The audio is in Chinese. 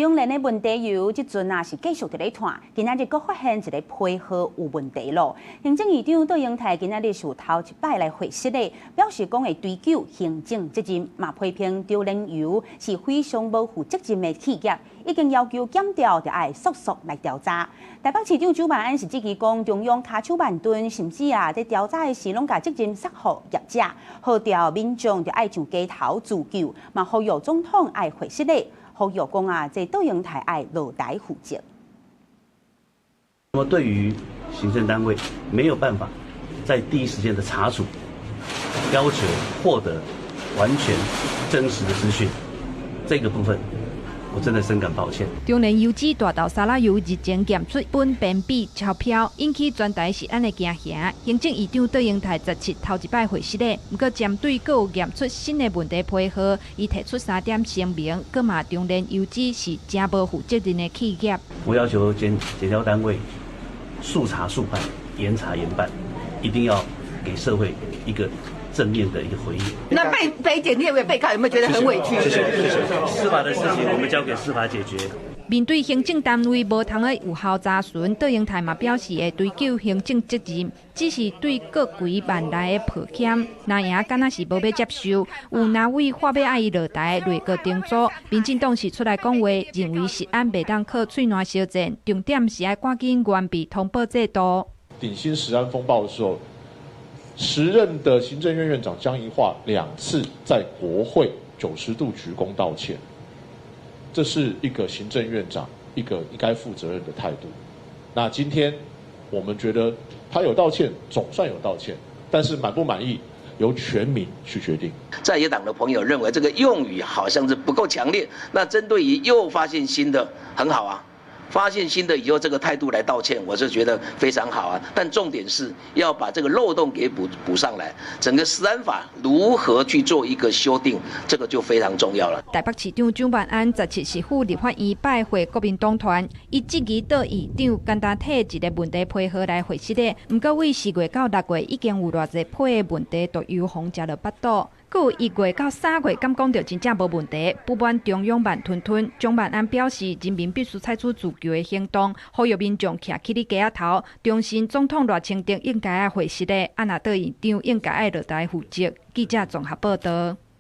中聯的問題由即陣啊是繼續佇咧傳，今仔日佫發現一個配合有問題咯。行政院長杜英台今仔日是頭一擺來回釋咧，表示講會追究行政責任，嘛批評中聯油是非常無負責任的企業，已經要求檢調，就愛速速來調查。台北市長蔣萬安是指期講中央骹手慢蹲，甚至啊在調查的時攏甲責任撒予業者，號召民眾就愛上街頭自救，嘛呼籲總統愛回釋咧。呼籲講啊，這杜英台愛落台負責。那麼對於行政單位沒有辦法在第一時間的查處，要求獲得完全真實的資訊，這個部分我真的深感抱歉。中聯油脂大豆沙拉油日前檢出苯苯比超標，引起全台食安的驚嚇。行政院長杜英台17頭一擺回釋咧，不過針對閣有驗出新的問題配合，伊提出3點聲明，閣罵中聯油脂是真無負責任的企業。我要求檢調單位速查速辦，嚴查嚴辦，一定要給社會一個正面的一個回應。那被檢驗的被告有沒有覺得很委屈？謝謝。司法的事情我們交給司法解決。面對行政單位無通的有效查詢，杜英台嘛表示會追究行政責任，只是對各幾萬來的抱歉，那樣敢若是無要接受。有哪位發要愛伊落台，累個定做。民進黨是出來講話，認為食安袂當靠喙瀾相戰，重點是要趕緊完備通報制度。鼎新食安風暴的時候，時任的行政院院長江宜樺2次在國會90度鞠躬道歉。這是一個行政院長一個應該負責任的態度。那今天我們覺得他有道歉，總算有道歉，但是滿不滿意由全民去決定。在野黨的朋友認為這個用語好像是不夠強烈，那針對於又發現新的，很好啊。發現新的以後，這個態度來道歉，我是覺得非常好啊。但重點是要把這個漏洞給補上來。整個食安法如何去做一個修訂，這個就非常重要了。台北市長蔣萬安17時赴立法院拜會國民黨團，伊質疑杜院長簡單替一個問題配合來回釋咧。不過為4月到6月已經有偌濟批的問題都由風食了腹肚。佫有1月到3月，敢講到真正無問題，不滿中央慢吞吞。蔣萬安表示，人民必須採取自救的行動，呼籲民眾徛起哩街仔頭，重申總統賴清德應該要回釋的，啊那杜院長應該要落台負責。記者綜合報道。